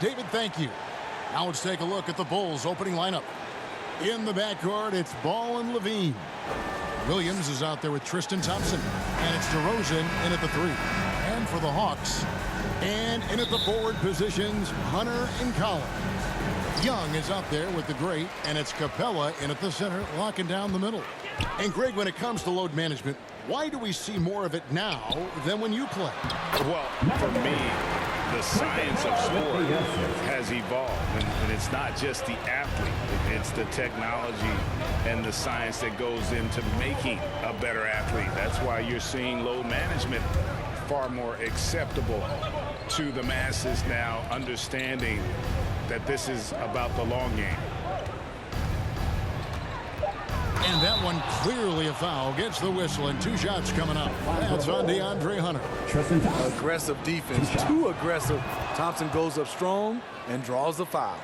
David, thank you. Now let's take a look at the Bulls' opening lineup. In the backcourt, it's Ball and Levine. Williams is out there with Tristan Thompson. And it's DeRozan in at the 3. And for the Hawks, and in at the forward positions, Hunter and Collins. Young is out there with the great, and it's Capella in at the center, locking down the middle. And Greg, when it comes to load management, why do we see more of it now than when you play? Well, for me, the science of sport has evolved, and it's not just the athlete. It's the technology and the science that goes into making a better athlete. That's why you're seeing load management far more acceptable to the masses now, understanding that this is about the long game. And that one clearly a foul. Gets the whistle, and 2 shots coming up. That's on DeAndre Hunter. Aggressive defense. Too aggressive. Thompson goes up strong and draws the foul.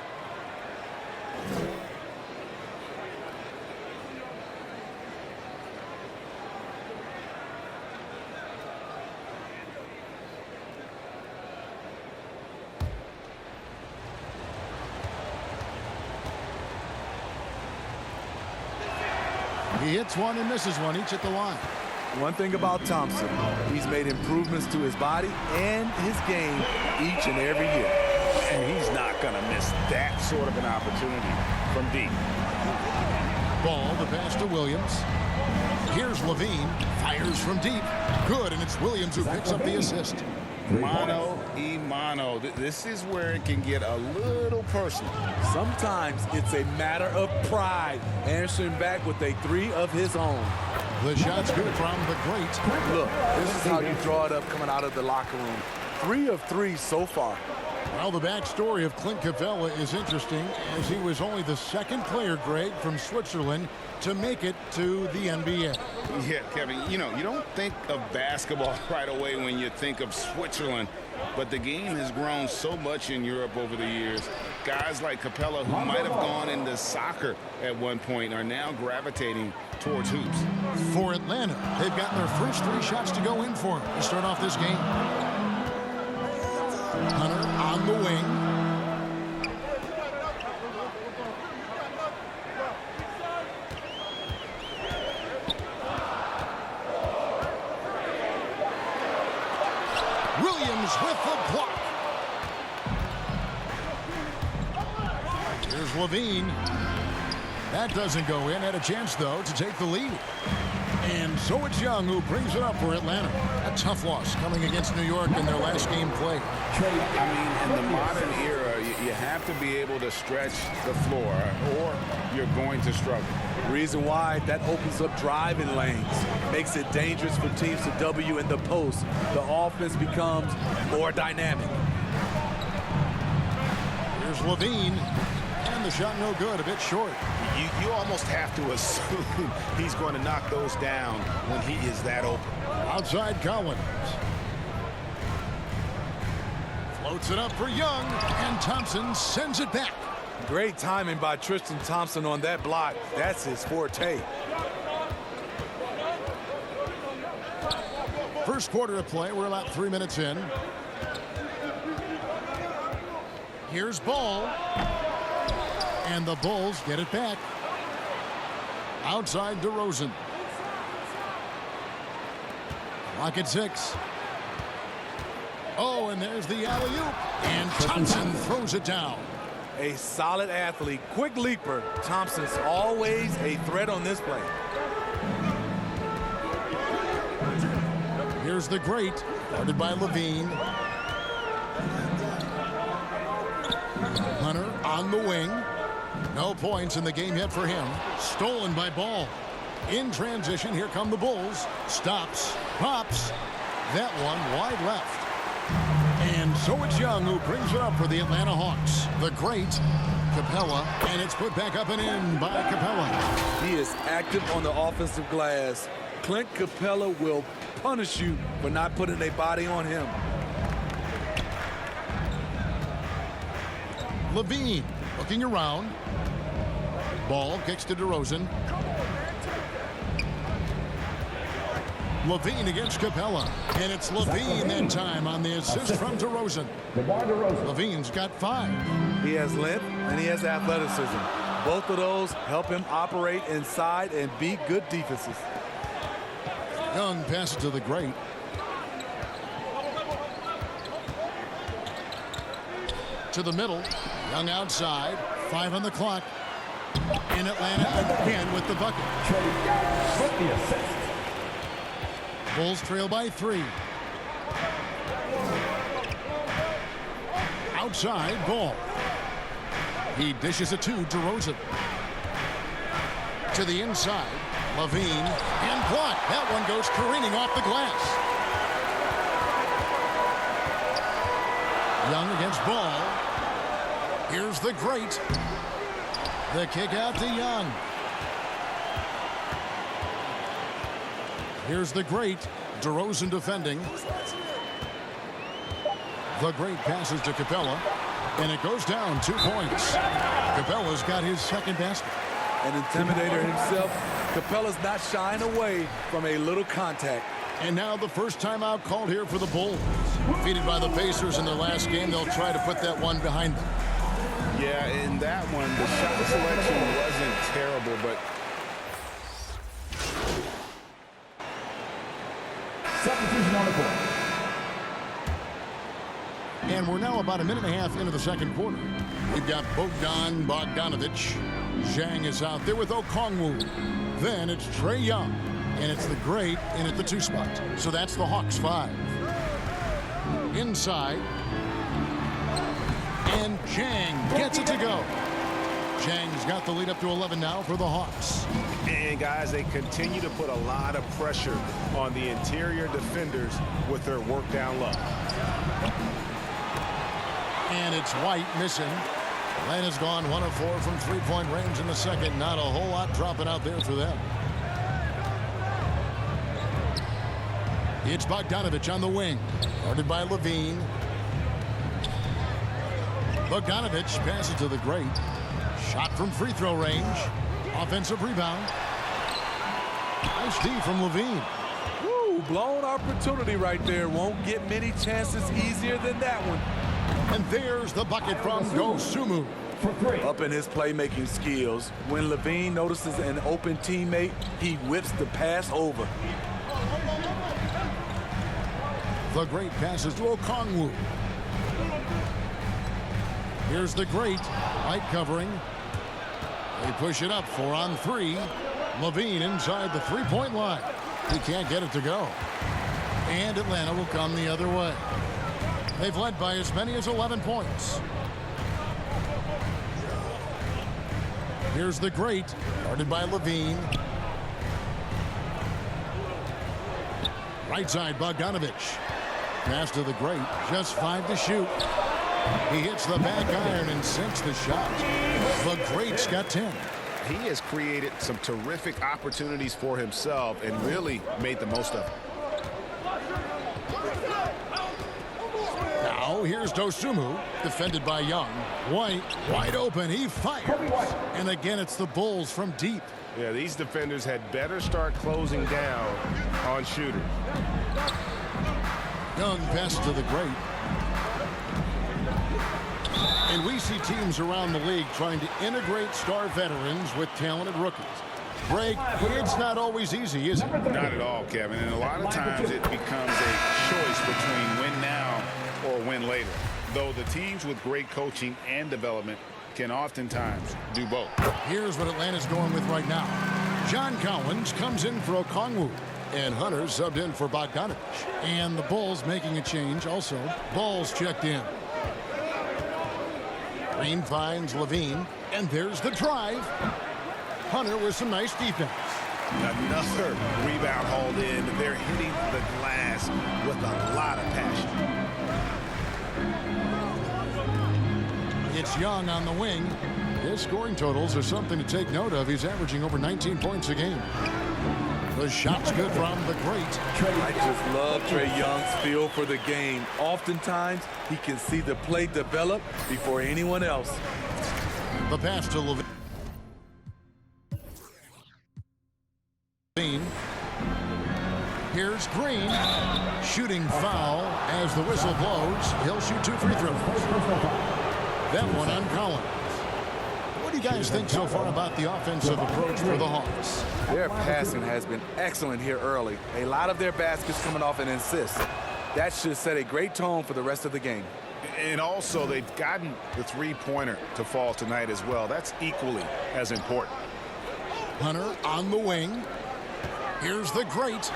He hits one and misses one, each at the line. One thing about Thompson, he's made improvements to his body and his game each and every year. And he's not going to miss that sort of an opportunity from deep. Ball, the pass to Williams. Here's Levine, fires from deep. Good, and it's Williams who picks up the assist. Mano y mano. This is where it can get a little personal. Sometimes it's a matter of pride, answering back with a 3 of his own. The shot's good from the great. Look, this is how you draw it up coming out of the locker room. 3 of 3 so far. Well, the backstory of Clint Capella is interesting, as he was only the 2nd player, Greg, from Switzerland to make it to the NBA. Yeah, Kevin, you know, you don't think of basketball right away when you think of Switzerland, but the game has grown so much in Europe over the years. Guys like Capella, who might have gone into soccer at one point, are now gravitating towards hoops. For Atlanta, they've gotten their first 3 shots to go in for to start off this game. Hunter on the wing. Williams with the block. Here's Levine. That doesn't go in. Had a chance, though, to take the lead. And so it's Young who brings it up for Atlanta. A tough loss coming against New York in their last game played. I mean, in the modern era, you have to be able to stretch the floor, or you're going to struggle. Reason why, that opens up driving lanes. Makes it dangerous for teams to W in the post. The offense becomes more dynamic. Here's Levine. And the shot no good, a bit short. You almost have to assume he's going to knock those down when he is that open. Outside Collins. Floats it up for Young, and Thompson sends it back. Great timing by Tristan Thompson on that block. That's his forte. First quarter of play, we're about 3 minutes in. Here's Ball. And the Bulls get it back. Outside DeRozan. Clock at 6. Oh, and there's the alley-oop. And Thompson throws it down. A solid athlete, quick leaper. Thompson's always a threat on this play. Here's the great, guarded by Levine. Hunter on the wing. No points in the game yet for him. Stolen by Ball. In transition, here come the Bulls. Stops, pops. That one wide left. And so it's Young who brings it up for the Atlanta Hawks. The great Capella, and it's put back up and in by Capella. He is active on the offensive glass. Clint Capella will punish you for not putting a body on him. Levine looking around. Ball kicks to DeRozan. Levine against Capella. And it's Levine that time on the assist from DeRozan. Levine's got 5. He has length and he has athleticism. Both of those help him operate inside and beat good defenses. Young passes to the great. To the middle. Young outside. 5 on the clock. In Atlanta again with the bucket. Bulls trail by 3. Outside Ball. He dishes it to DeRozan. To the inside. Levine and blocked. That one goes careening off the glass. Young against Ball. Here's the great. The kick out to Young. Here's the great. DeRozan defending. The great passes to Capella. And it goes down 2 points. Capella's got his second basket. An intimidator himself, Capella's not shying away from a little contact. And now the first timeout called here for the Bulls. Defeated by the Pacers in their last game, they'll try to put that one behind them. Yeah, in that one, the shot selection wasn't terrible, but substitution on the court. And we're now about a minute and a half into the second quarter. We've got Bogdanovic. Zhang is out there with Okongwu. Then it's Trae Young. And it's the great in at the 2 spot. So that's the Hawks 5. Inside. And Zhang gets it to go. Zhang's got the lead up to 11 now for the Hawks. And guys, they continue to put a lot of pressure on the interior defenders with their work down low. And it's White missing. Atlanta's gone 1 of 4 from 3-point range in the second. Not a whole lot dropping out there for them. It's Bogdanovic on the wing. Guarded by Levine. Bogdanovic passes to the great. Shot from free throw range. Offensive rebound. Nice D from Levine. Woo, blown opportunity right there. Won't get many chances easier than that one. And there's the bucket from Dosunmu. Up in his playmaking skills. When Levine notices an open teammate, he whips the pass over. The great passes to Okongwu. Here's the great. Light covering. They push it up 4 on 3. Levine inside the 3-point line. He can't get it to go. And Atlanta will come the other way. They've led by as many as 11 points. Here's the great. Guarded by Levine. Right side, Bogdanovic. Pass to the great. Just 5 to shoot. He hits the back iron and sinks the shot. The great's got 10. He has created some terrific opportunities for himself and really made the most of it. Now here's Dosunmu, defended by Young. White, wide open, he fires. And again, it's the Bulls from deep. Yeah, these defenders had better start closing down on shooters. Young passes to the great. And we see teams around the league trying to integrate star veterans with talented rookies. Greg, it's not always easy, is it? Not at all, Kevin. And a lot of times it becomes a choice between win now or win later. Though the teams with great coaching and development can oftentimes do both. Here's what Atlanta's going with right now. John Collins comes in for Okongwu. And Hunter subbed in for Bogdanovic. And the Bulls making a change also. Ball's checked in. Green finds Levine. And there's the drive. Hunter with some nice defense. Another rebound hauled in. They're hitting the glass with a lot of passion. It's Young on the wing. His scoring totals are something to take note of. He's averaging over 19 points a game. The shot's good from the great. I just love Trae Young's feel for the game. Oftentimes, he can see the play develop before anyone else. The pass to Levine. Here's Green. Shooting foul as the whistle blows. He'll shoot 2 free throws. That one on Collins. What do you guys think so far about the offensive approach for the Hawks? Their passing has been excellent here early. A lot of their baskets coming off an assist. That should set a great tone for the rest of the game. And also, they've gotten the three-pointer to fall tonight as well. That's equally as important. Hunter on the wing. Here's the great.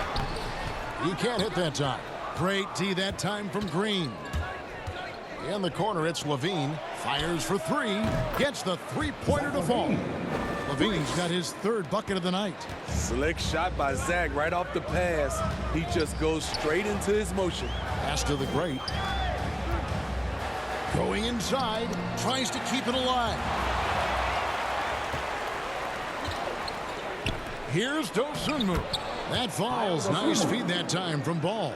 He can't hit that time. Great D that time from Green. In the corner, it's Levine. Fires for 3. Gets the three-pointer to fall. Levine's got his 3rd bucket of the night. Slick shot by Zach right off the pass. He just goes straight into his motion. Pass to the great. Going inside. Tries to keep it alive. Here's Dosunmu. That falls. Nice feed that time from Ball.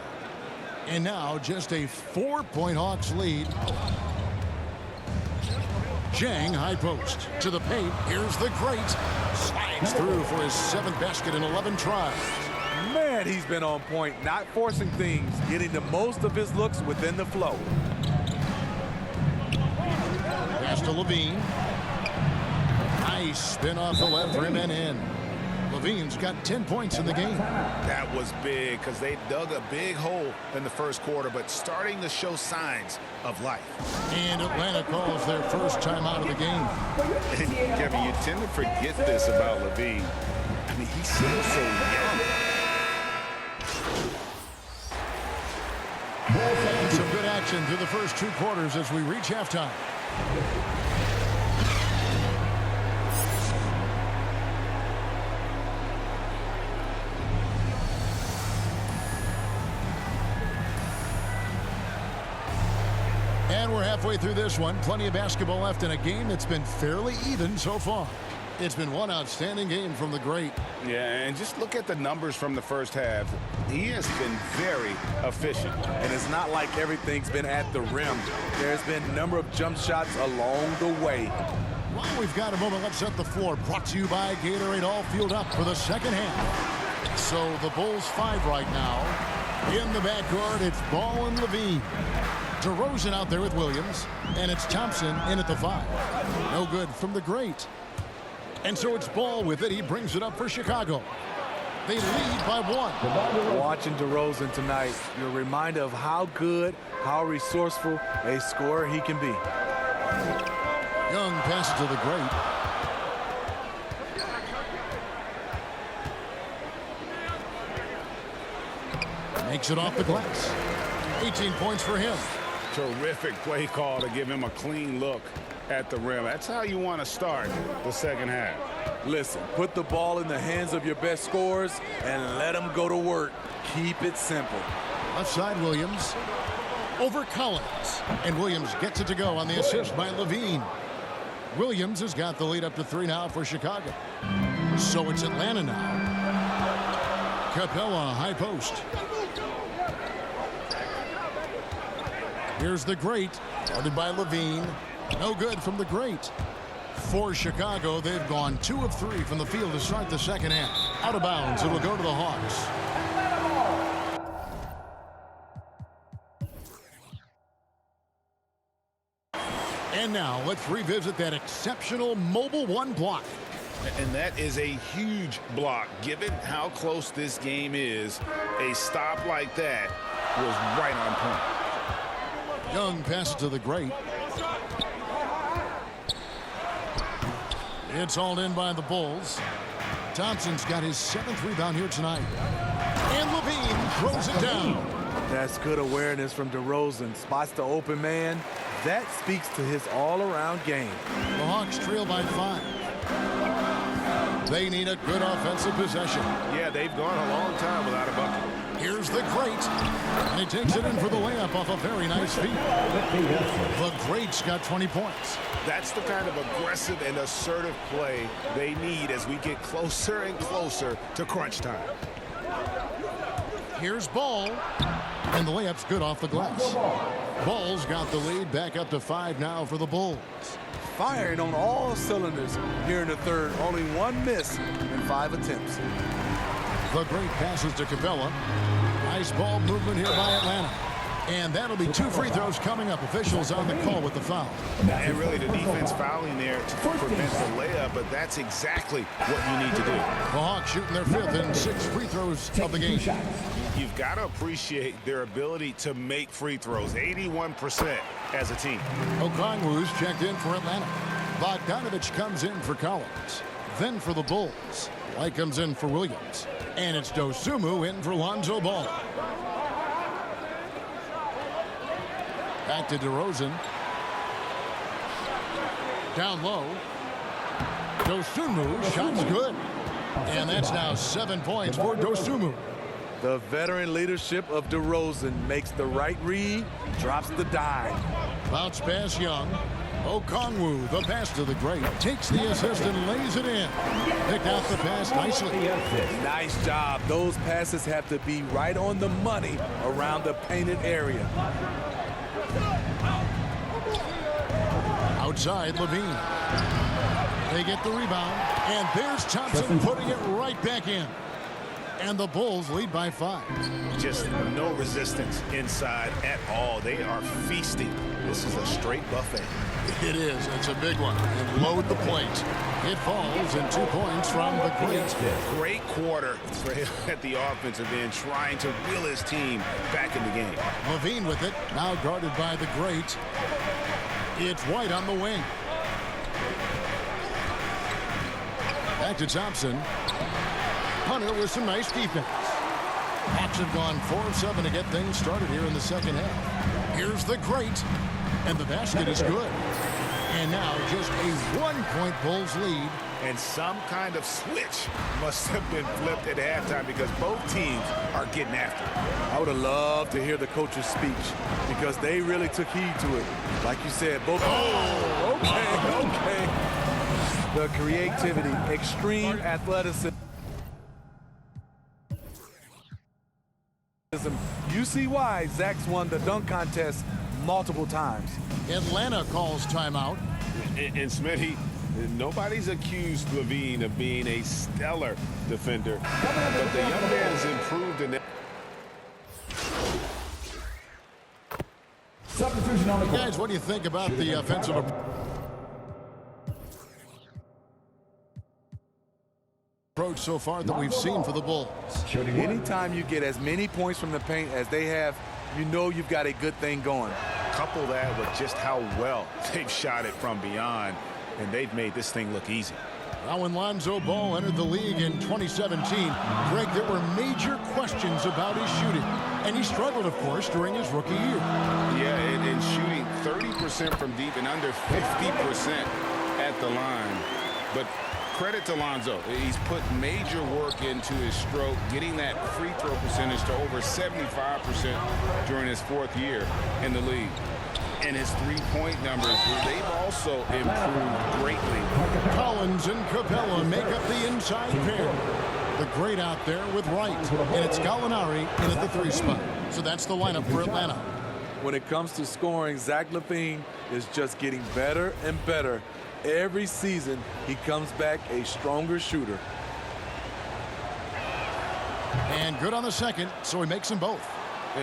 And now just a 4-point Hawks lead. Zhang, high post. To the paint. Here's the great. Slides through for his 7th basket in 11 tries. Man, he's been on point, not forcing things, getting the most of his looks within the flow. Pass to Levine. Nice spin off the left rim and in. Levine's got 10 points in the game. That was big because they dug a big hole in the first quarter, but starting to show signs of life. And Atlanta calls their first time out of the game. And Kevin, you tend to forget this about Levine. I mean, he seems so young. Some good action through the first 2 quarters as we reach halftime. And we're halfway through this one. Plenty of basketball left in a game that's been fairly even so far. It's been one outstanding game from the great. Yeah, and just look at the numbers from the first half. He has been very efficient. And it's not like everything's been at the rim. There's been a number of jump shots along the way. While we've got a moment, let's set the floor. Brought to you by Gatorade, all fueled up for the second half. So the Bulls 5 right now. In the backcourt, it's Ball and Levine. DeRozan out there with Williams, and it's Thompson in at the 5. No good from the great. And so it's Ball with it. He brings it up for Chicago. They lead by 1. Watching DeRozan tonight, you're reminded of how good, how resourceful a scorer he can be. Young passes to the great. Makes it off the glass. 18 points for him. Terrific play call to give him a clean look at the rim. That's how you want to start the second half. Listen, put the ball in the hands of your best scorers and let them go to work. Keep it simple. Left side, Williams. Over Collins. And Williams gets it to go on the assist by Levine. Williams has got the lead up to 3 now for Chicago. So it's Atlanta now. Capella, high post. Here's the great. Guarded by Levine. No good from the great. For Chicago, they've gone 2 of 3 from the field to start the second half. Out of bounds, it'll go to the Hawks. And now let's revisit that exceptional mobile 1 block. And that is a huge block. Given how close this game is, a stop like that was right on point. Young passes to the great. It's hauled in by the Bulls. Thompson's got his 7th rebound here tonight. And Levine throws it down. That's good awareness from DeRozan. Spots the open man. That speaks to his all-around game. The Hawks trail by 5. They need a good offensive possession. Yeah, they've gone a long time without a bucket. Here's the great. And he takes it in for the layup off a very nice feed. The great's got 20 points. That's the kind of aggressive and assertive play they need as we get closer and closer to crunch time. Here's Ball. And the layup's good off the glass. Ball's got the lead back up to 5 now for the Bulls. Firing on all cylinders here in the third. Only 1 miss in 5 attempts. The great passes to Capella. Nice ball movement here by Atlanta. And that'll be 2 free throws coming up. Officials on the call with the foul. And really the defense fouling there to prevent the layup, but that's exactly what you need to do. The Hawks shooting their 5th and 6th free throws of the game. You've got to appreciate their ability to make free throws, 81% as a team. Okongwu's checked in for Atlanta. Bogdanovich comes in for Collins. Then for the Bulls, White comes in for Williams. And it's Dosunmu in for Lonzo Ball. Back to DeRozan. Down low. Dosunmu, shot's good. And that's now 7 points for Dosunmu. The veteran leadership of DeRozan makes the right read, drops the dive. Bounce pass Young. Okongwu, the pass to the great, takes the assist and lays it in. Picked out the pass nicely. Nice job. Those passes have to be right on the money around the painted area. Outside, Levine. They get the rebound, and there's Thompson putting it right back in. And the Bulls lead by 5. Just no resistance inside at all. They are feasting. This is a straight buffet. It is. It's a big one. And load the plate. It falls, and 2 points from the great. Great quarter for him at the offensive end, trying to reel his team back in the game. Levine with it, now guarded by the great. It's White on the wing. Back to Thompson. Hunter with some nice defense. Hawks have gone 4 of 7 to get things started here in the second half. Here's the great, and the basket is good. And now just a 1-point Bulls lead. And some kind of switch must have been flipped at halftime because both teams are getting after it. I would have loved to hear the coach's speech because they really took heed to it. Like you said, both. Oh, okay. The creativity, extreme athleticism. You see why Zach's won the dunk contest multiple times. Atlanta calls timeout. And Smitty, nobody's accused Levine of being a stellar defender, but the young man has improved in that. Substitution on the court. Guys, what do you think about the offensive approach so far that we've seen for the Bulls? Anytime you get as many points from the paint as they have, you know you've got a good thing going. Couple that with just how well they've shot it from beyond, and they've made this thing look easy. Now, when Lonzo Ball entered the league in 2017, Greg, there were major questions about his shooting. And he struggled, of course, during his rookie year. Yeah, and shooting 30% from deep and under 50% at the line. But credit to Lonzo. He's put major work into his stroke, getting that free throw percentage to over 75% during his 4th year in the league. And his three-point numbers, they've also improved greatly. Collins and Capella make up the inside pair. The great out there with Wright. And it's Gallinari in at the 3 spot. So that's the lineup for Atlanta. When it comes to scoring, Zach LaVine is just getting better and better. Every season, he comes back a stronger shooter. And good on the second, so he makes them both.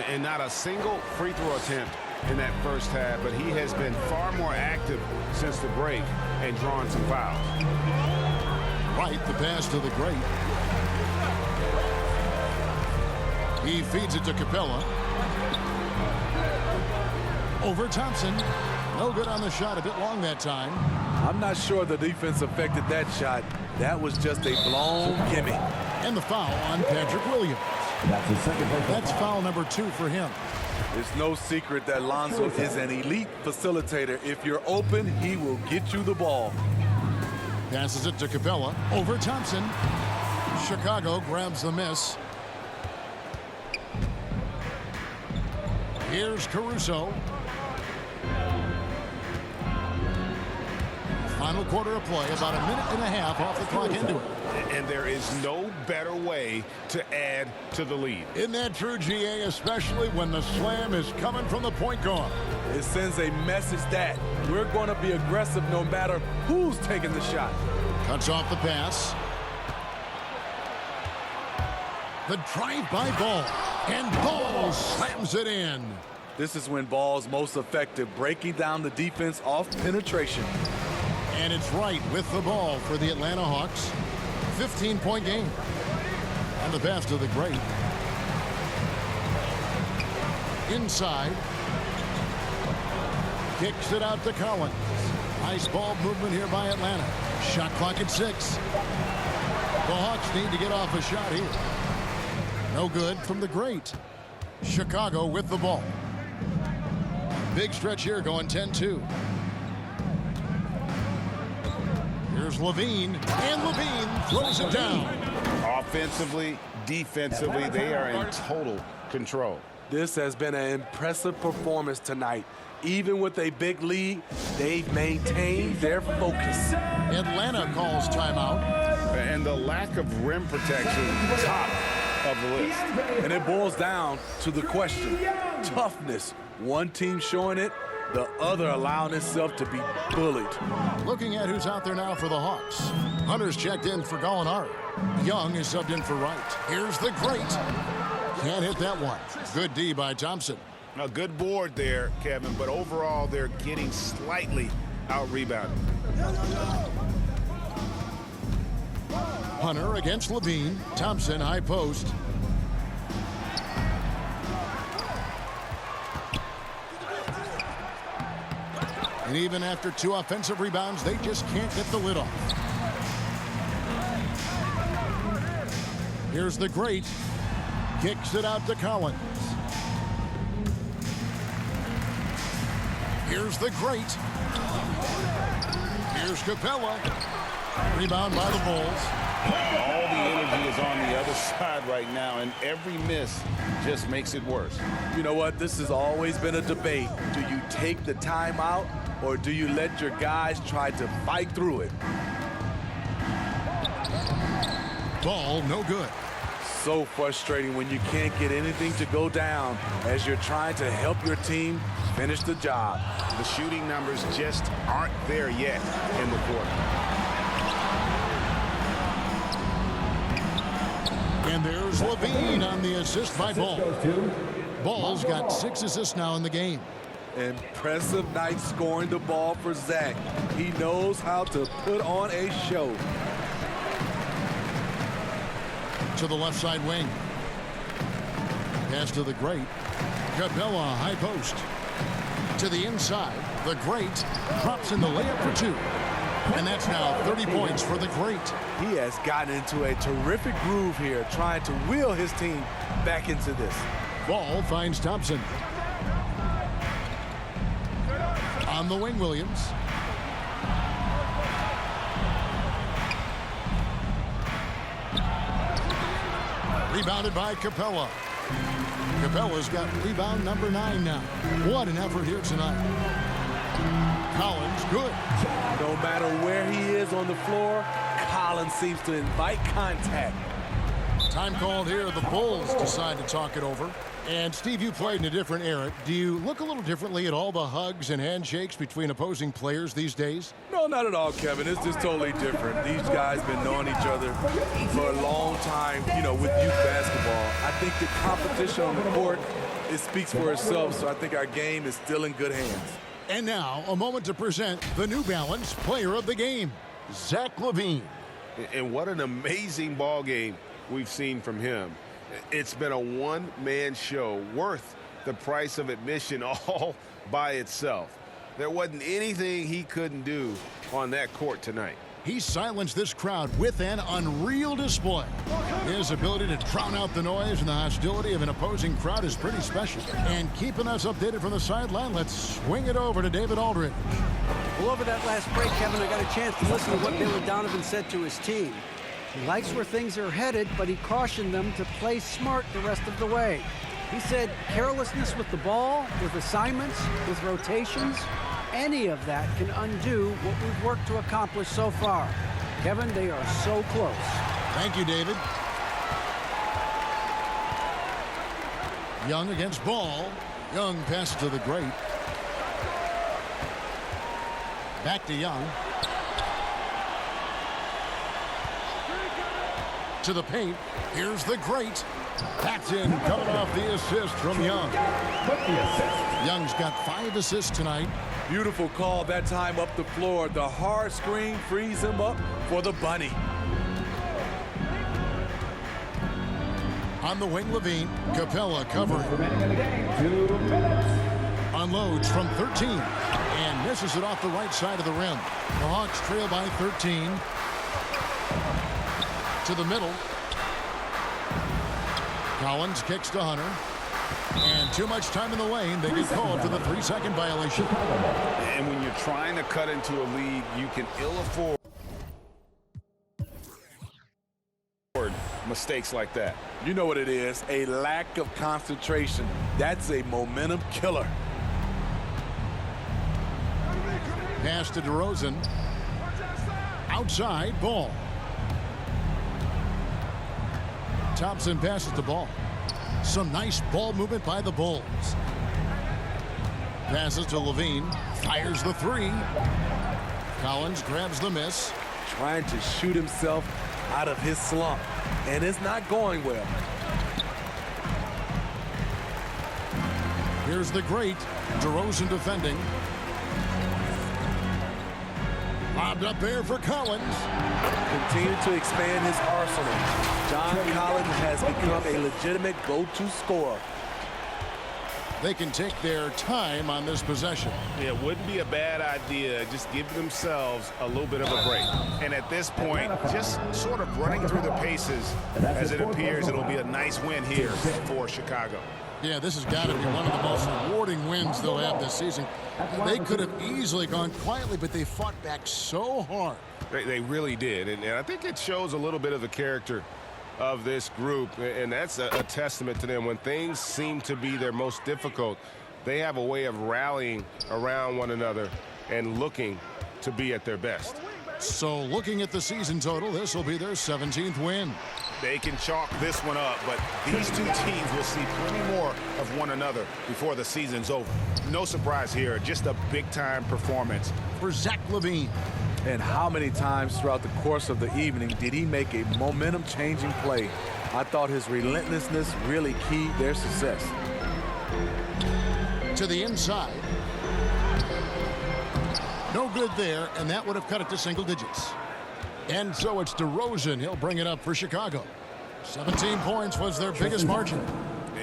And not a single free throw attempt in that first half, but he has been far more active since the break and drawing some fouls. Right, the pass to the great. He feeds it to Capella. Over Thompson. No good on the shot, a bit long that time. I'm not sure the defense affected that shot. That was just a blown gimme. And the foul on Patrick Williams. That's his second personal That's foul number 2 for him. It's no secret that Lonzo is an elite facilitator. If you're open, he will get you the ball. Passes it to Capella. Over Thompson. Chicago grabs the miss. Here's Caruso. Final quarter of play, about a minute and a half off the clock into it. And there is no better way to add to the lead. Isn't that true, GA, especially when the slam is coming from the point guard? It sends a message that we're going to be aggressive no matter who's taking the shot. Cuts off the pass. The drive-by ball. And Ball slams it in. This is when Ball's most effective, breaking down the defense off penetration. And it's right with the ball for the Atlanta Hawks. 15-point game. And the pass to the great. Inside. Kicks it out to Collins. Nice ball movement here by Atlanta. Shot clock at 6. The Hawks need to get off a shot here. No good from the great. Chicago with the ball. Big stretch here going 10-2. Here's Levine. And Levine throws it down. Offensively, defensively, they are in total control. This has been an impressive performance tonight. Even with a big lead, they've maintained their focus. Atlanta calls timeout. And the lack of rim protection, top of the list. And it boils down to the question. Toughness. One team showing it, the other allowing itself to be bullied. Looking at who's out there now for the Hawks. Hunter's checked in for Gallinari. Young is subbed in for Wright. Here's the great. Can't hit that one. Good D by Thompson. A good board there, Kevin, but overall they're getting slightly out-rebounded. Hunter against Levine. Thompson high post. And even after 2 offensive rebounds, they just can't get the lid off. Here's the great. Kicks it out to Collins. Here's the great. Here's Capella. Rebound by the Bulls. All the energy is on the other side right now, and every miss just makes it worse. You know what? This has always been a debate. Do you take the timeout, or do you let your guys try to fight through it? Ball no good. So frustrating when you can't get anything to go down as you're trying to help your team finish the job. The shooting numbers just aren't there yet in the quarter. And there's Levine on the assist by Ball. Ball's got 6 assists now in the game. Impressive night scoring the ball for Zach. He knows how to put on a show. To the left side wing. Pass to the great. Capella high post. To the inside. The great drops in the layup for 2. And that's now 30 points for the great. He has gotten into a terrific groove here, trying to wheel his team back into this. Ball finds Thompson. On the wing, Williams. Rebounded by Capella. Capella's got rebound number 9 now. What an effort here tonight. Collins, good. No matter where he is on the floor, Collins seems to invite contact. Time called here. The Bulls decide to talk it over. And, Steve, you played in a different era. Do you look a little differently at all the hugs and handshakes between opposing players these days? No, not at all, Kevin. It's just totally different. These guys been knowing each other for a long time, you know, with youth basketball. I think the competition on the court, it speaks for itself, so I think our game is still in good hands. And now, a moment to present the New Balance Player of the Game, Zach LaVine. And what an amazing ball game we've seen from him. It's been a one-man show worth the price of admission all by itself. There wasn't anything he couldn't do on that court tonight. He silenced this crowd with an unreal display. His ability to drown out the noise and the hostility of an opposing crowd is pretty special. And keeping us updated from the sideline, let's swing it over to David Aldridge. Well, over that last break, Kevin, I got a chance to listen to what Billy Donovan said to his team. He likes where things are headed, but he cautioned them to play smart the rest of the way. He said carelessness with the ball, with assignments, with rotations, any of that can undo what we've worked to accomplish so far. Kevin, they are so close. Thank you, David. Young against Ball. Young passes to the great. Back to Young. To the paint. Here's the great. Paxton coming off the assist from Young. Young's got 5 assists tonight. Beautiful call that time up the floor. The hard screen frees him up for the bunny. On the wing, Levine. Capella covering. Unloads from 13 and misses it off the right side of the rim. The Hawks trail by 13. To the middle. Collins kicks to Hunter. And too much time in the lane. They get called for the 3-second violation. And when you're trying to cut into a lead, you can ill afford mistakes like that. You know what it is, a lack of concentration. That's a momentum killer. Pass to DeRozan. Outside, ball. Thompson passes the ball. Some nice ball movement by the Bulls. Passes to Levine. Fires the 3. Collins grabs the miss. Trying to shoot himself out of his slump, and it's not going well. Here's the great DeRozan defending. Lobbed up there for Collins. Continue to expand his arsenal. John Collins has become a legitimate go-to scorer. They can take their time on this possession. It wouldn't be a bad idea just give themselves a little bit of a break. And at this point, just sort of running through the paces as it appears it'll be a nice win here for Chicago. Yeah, this has got to be one of the most rewarding wins they'll have this season. They could have easily gone quietly, but they fought back so hard. They really did. And I think it shows a little bit of the character of this group, and that's a testament to them. When things seem to be their most difficult, they have a way of rallying around one another and looking to be at their best. So looking at the season total, this will be their 17th win. They can chalk this one up, but these two teams will see plenty more of one another before the season's over. No surprise here, just a big-time performance For Zach LaVine. And how many times throughout the course of the evening did he make a momentum-changing play? I thought his relentlessness really keyed their success. To the inside. No good there, and that would have cut it to single digits. And so it's DeRozan. He'll bring it up for Chicago. 17 points was their biggest margin.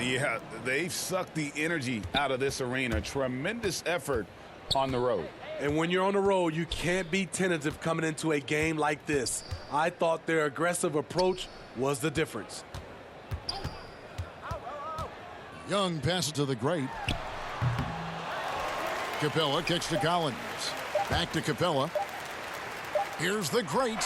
Yeah, they've sucked the energy out of this arena. Tremendous effort on the road. And when you're on the road, you can't be tentative coming into a game like this. I thought their aggressive approach was the difference. Young passes to the great. Capella kicks to Collins. Back to Capella. Here's the great.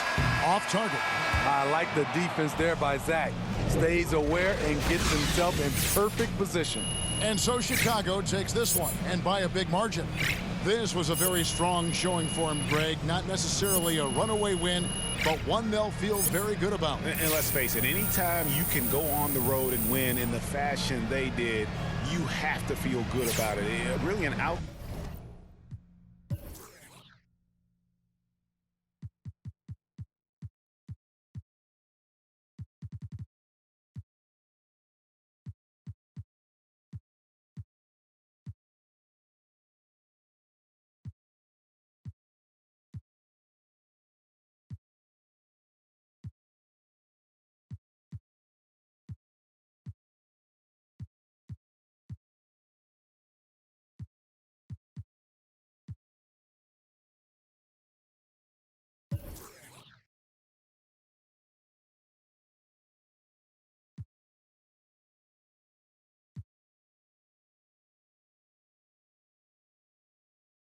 Off target. I like the defense there by Zach. Stays aware and gets himself in perfect position. And so Chicago takes this one, and by a big margin. This was a very strong showing for him, Greg. Not necessarily a runaway win, but one they'll feel very good about. And let's face it, anytime you can go on the road and win in the fashion they did, you have to feel good about it. Really an out.